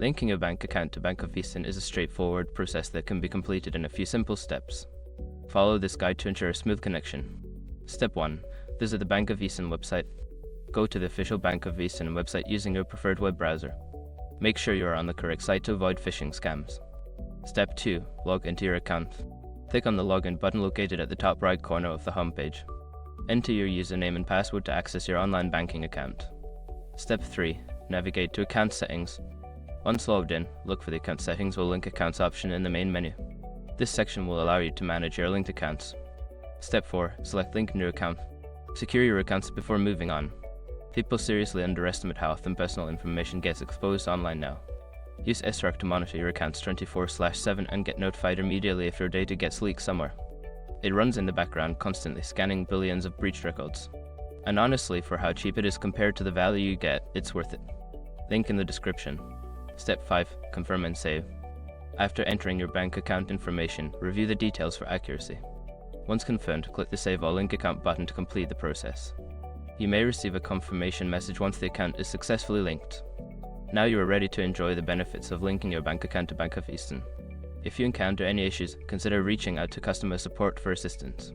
Linking a bank account to Bank of Easton is a straightforward process that can be completed in a few simple steps. Follow this guide to ensure a smooth connection. Step 1. Visit the Bank of Easton website. Go to the official Bank of Easton website using your preferred web browser. Make sure you are on the correct site to avoid phishing scams. Step 2. Log into your account. Click on the Login button located at the top right corner of the homepage. Enter your username and password to access your online banking account. Step 3. Navigate to Account Settings. Once logged in, look for the Account Settings or Link Accounts option in the main menu. This section will allow you to manage your linked accounts. Step 4. Select Link New Account. Secure your accounts before moving on. People seriously underestimate how often personal information gets exposed online now. Use SRAC to monitor your accounts 24/7 and get notified immediately if your data gets leaked somewhere. It runs in the background, constantly scanning billions of breached records. And honestly, for how cheap it is compared to the value you get, it's worth it. Link in the description. Step 5. Confirm and save. After entering your bank account information, review the details for accuracy. Once confirmed, click the Save All Link Account button to complete the process. You may receive a confirmation message once the account is successfully linked. Now you are ready to enjoy the benefits of linking your bank account to Bank of Easton. If you encounter any issues, consider reaching out to customer support for assistance.